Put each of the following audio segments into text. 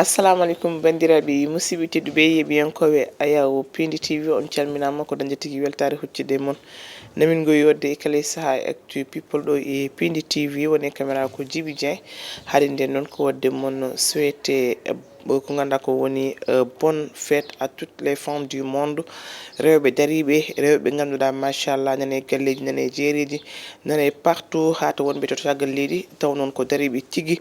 assalamu alaikum bandiraɓe musidɓe tedduɓe yeɓiyankoɓe ayaw Piindi TV on calminama ko dañde tigui weltare huccide mon namin goyi wadde e kala saaha actu people ɗo e Piindi TV woni caméra ko Djiby Dieng haade nden noon ko wadde mon souhaité ko ganda ko woni bonne fête à toutes les femmes du monde rewɓe dariɓe rewɓe ganduɗa machallah nane galleji nane jeereji nane partout ha to wonɓe to caggal leydi taw noon ko dariɓe tigui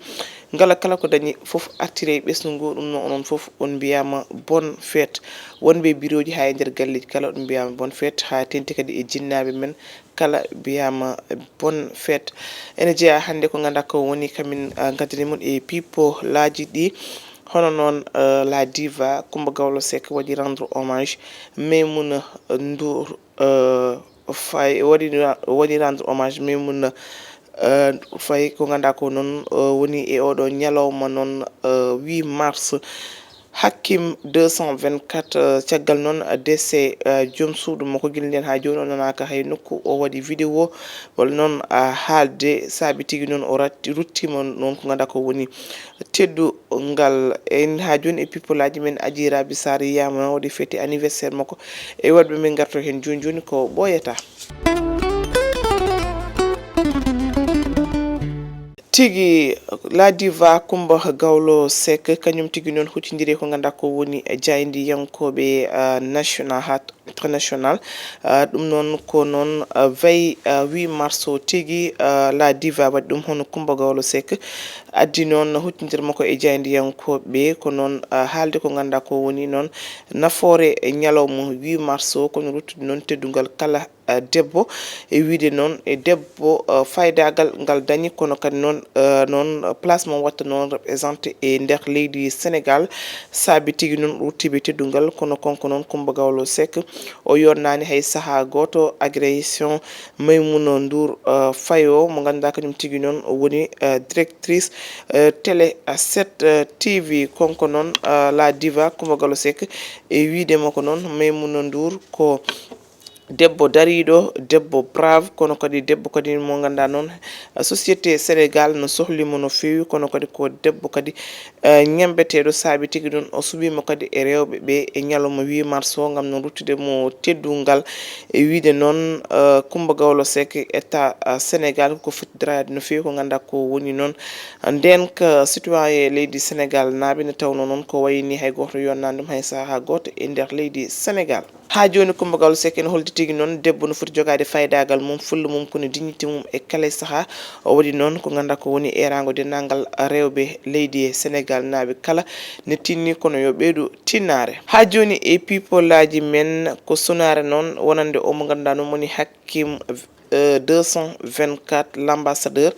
ngala kala ko dañi foof artire ɓesgu ngu ɗum noon onon foof on mbiyama bonne fête wonɓe bureau ji ha e nder galleji kala ɗum mbiyama bonne fête ha tenti kadi e jinnaɓe men kala mbiyama bonne fête ene jeeya hande ko ganda ko woni kamin gaddani mon e pipo laaji ɗi hono noon la diva Coumba Gawlo Seck waɗi rendre hommage Maimouna Ndour Faye waɗi rendre hommage Maimouna Faye ko ganda ko noon woni e oɗo ñalawma noon 8 mars Hakim 224 caggal noon décès joom suudu makko guila nden ha joni o nanaka hay nokku o waɗi vidéo wala noon haalde saabi tigui noon o ruttima noon ko ganda ko woni teddu ngal en ha joni e people aji men Adji Raby Sarr yiyama waɗi fête anniversaire makko e wadɓe min garto hen joni joni ko ɓoyata tigi la diva Coumba Gawlo Seck kañum tigi noon huccidiri ko ganda ko woni jaydi yankoɓe national ha international ɗum noon ko noon veille 8 mars o tigi la diva waɗi ɗum hono Coumba Gawlo Seck addi noon huccidir makko e jaydi yankoɓe ko noon haalde ko ganda ko woni noon nafoore ñalawma 8 mars o kono ruttude noon teddugal kala debbo e wiide noon e debbo faydagal ngal dañi kono kadi noon noon place mo watta noon représenté e nder leydi Sénégal saabi tigui noon ruttiɓe teddugal kono konko noon Coumba Gawlo Seck o yonnani hay saaha goto agression Maimouna Ndour Faye o mo ganduɗa kañum tigui noon woni directrice télé 7 TV konko noon la diva Coumba Gawlo Seck e wiidema ko noon Maimouna Ndour ko debbo dariɗo debbo brave kono kadi debbo kadi mo ganduɗa noon société Sénégal no sohlimo no fewi kono kadi ko debbo kadi ñembeteɗo saabi tigui noon o suɓima kadi e rewɓe ɓe e ñalawma 8 mars o gam noon ruttude mo teddungal e wiide noon Coumba Gawlo Seck état Sénégal ko fottidirade no fewi ko ganda ko woni noon ndenka citoyen leydi Sénégal naaɓe ne tawno noon ko wayni hay goto yonnani ɗum hay saaha goto e nder leydi Sénégal ha joni Coumba Gawlo Seck ene holdi tigui noon debbo no foti jogade faydagal mum fulla mum kono dignité mum e kala saaha o waɗi noon ko ganda ko woni erago dennagal rewɓe leydi Sénégal naaɓe kala ne tinni kono yo ɓeydu tinnare ha joni e people aji men ko sonare noon wonande o mo ganduɗa noon woni Hakim 224 l'ambassadeur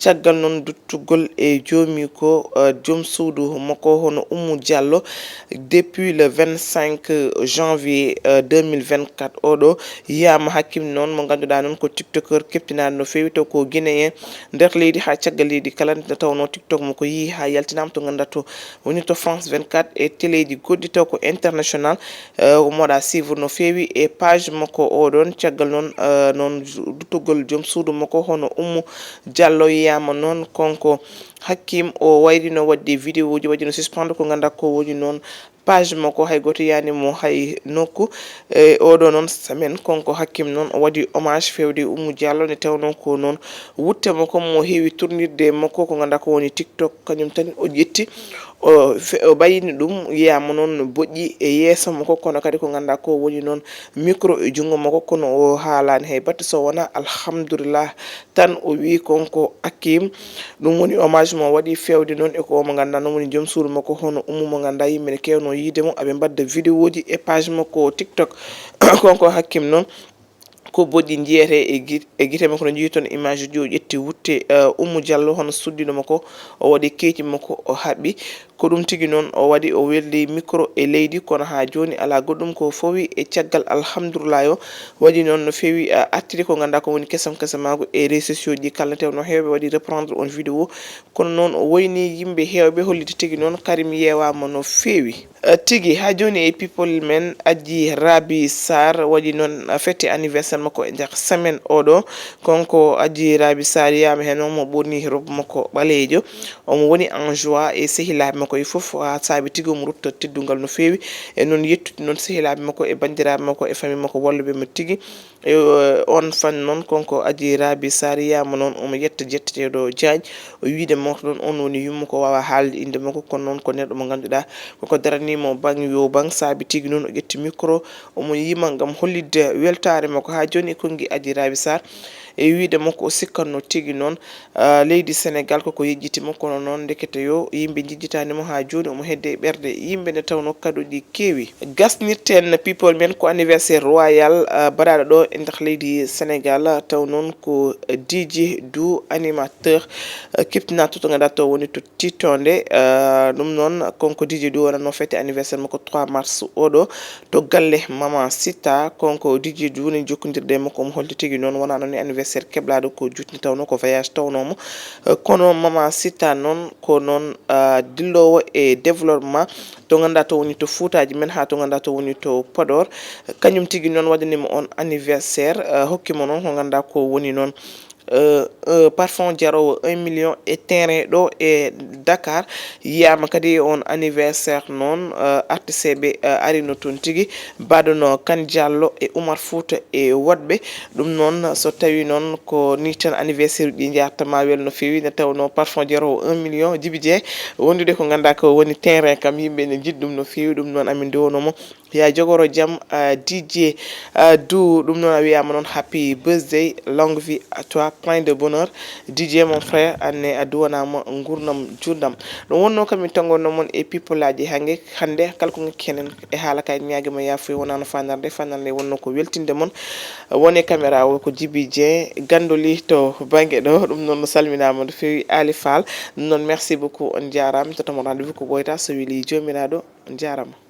caggal noon duttugol e joomi ko joom suudu makko hono Oumou Diallo depuis le 25 janvier 2024 oɗo yiyama Hakim noon mo ganduɗa noon ko tiktoker keptinaɗo no fewi taw ko guinéen nder leydi ha caggal leydi kala tawno tiktok mo ko yi ha yaltinama to ganduɗa to woni to France 24 e téléji goɗɗi taw ko international moɗa suivre no fewi e page makko oɗon caggal noon noon duttugol joom suudu makko hono Oumou Diallo yiyama noon konko Hakim o wayrino wadde vidéo ji waɗino suspendre ko ganda ko woni noon page makko hay goto yanimo hay nokku e oɗo noon semaine konko Hakim noon o waɗi hommage fewde Oumou Diallo ne tawno ko noon wutte makko mo heewi tournirde makko ko ganda ko woni tiktok kañum tan o ƴetti o bayini ɗum yiyama noon boƴƴi e yeeso makko kono kadi ko ganda ko woni noon micro e jungo makko kono o haalani hay batte so wona alhamdulillah tan o wi konko Hakim ɗum woni hommage mo waɗi fewde noon e ko mo ganduɗa noon woni joom suudu makko hono Oumou mo ganduɗa yimɓe kewno yidemo aɓe mbadda vidéo ji e page makko tiktok konko Hakim noon ko boɗɗi jiyete e guite makko no jii toon image ji o ƴetti wutte Oumou Diallo hono suddino makko o waɗi keyti makko o haɓɓi ko ɗum tigui noon o waɗi o welli micro e leydi kono ha joni ala goɗɗum ko fowi e caggal alhamdulillah o waɗi noon no fewi artiri ko ganda ko woni kesam kesamago e réseaux sociaux ji kala tewno hewɓe waɗi reprendre on vidéo kono noon o wayni yimɓe hewɓe holliti tigui noon karim yewama no fewi tigui ha joni e people men Adji Raby Sarr waɗi noon fête anniversaire makko e nder semaine oɗo konko Adji Raby Sarr yama hen mo ɓorni robe makko ɓalejo omo woni en joie e sehilaɓe makko e foof ha saabi tigui omo rutta teddungal no fewi e noon yettude noon sehilaɓe makko e bandiraɓe makko e famille makko walluɓe mo tigui e on fan noon konko Adji Raby Sarr yama noon omo yetta jetteteɗo Diagne o wiide mo noon on woni yumma ko wawa haalde inde makko kono noon ko neɗɗo mo ganduɗa koko daranimo bang yo bang saabi tigui noon o ƴetti micro omo yima gam hollidde weltare makko ha joni e konngui Adji Raby Sarr e wiide makko o sikkanno tigui noon leydi Sénégal koko yejjitima kono noon dekete yo yimɓe jejjitanimo ha joni omo hedde ɓerde yimɓe nde tawno kaɗoji kewi gasnirten people men ko anniversaire royal baɗaɗo ɗo e nder leydi Sénégal taw noon ko DJ Dou animateur keptinato to ganduɗa to woni to Titonde ɗum noon konko DJ Dou waɗanno fête anniversaire makko 3 mars oɗo to galle Mama Sita konko DJ Dou ne jokkodirde makko omo holli tigui noon wona noon anniversaire keblaɗo ko jutni tawno ko voyage tawnomo kono Mama Sita noon ko noon dillowo e développement to ganduɗa to woni to Foutaji men ha to ganduɗa to woni to Podor kañum tigui noon waɗanima on anniversaire hokkimo noon ko ganduɗa ko woni noon parfum jarowo 1 million e terrain ɗo e Dakar yiyama kadi on anniversaire noon artiste ɓe arino toon tigui baɗono Kane Diallo e Oumar Fouta e woɗɓe ɗum noon so tawi noon ko ni tan anniversaire ɗi jartama wel no fewi nde tawno parfum jarowo 1 million Djiby Dieng wondude ko ganduɗa ko woni terrain kam yimɓe ne jiɗi ɗum no fewi ɗum noon amin downomo ya jogoro jaam DJ Dou ɗum noon a wiyama noon happy birthday longue vie à toi plein de bonheur DJ mon frère anne a duwanama gurdam juɗɗam ɗum wonno kam min tangonnomon e people aji hande kala ko ngakki henen e haala kay ñaguima yafuya wonano fanarde wonno ko weltinde mon woni caméra o ko Djiby Dieng gandoli to banggue ɗo ɗum noon salminama no fewi Ali Fall ɗum noon merci beaucoup on jarama totomo rendez-vous ko ɓoyta so weeli jomiraɗo on jarama.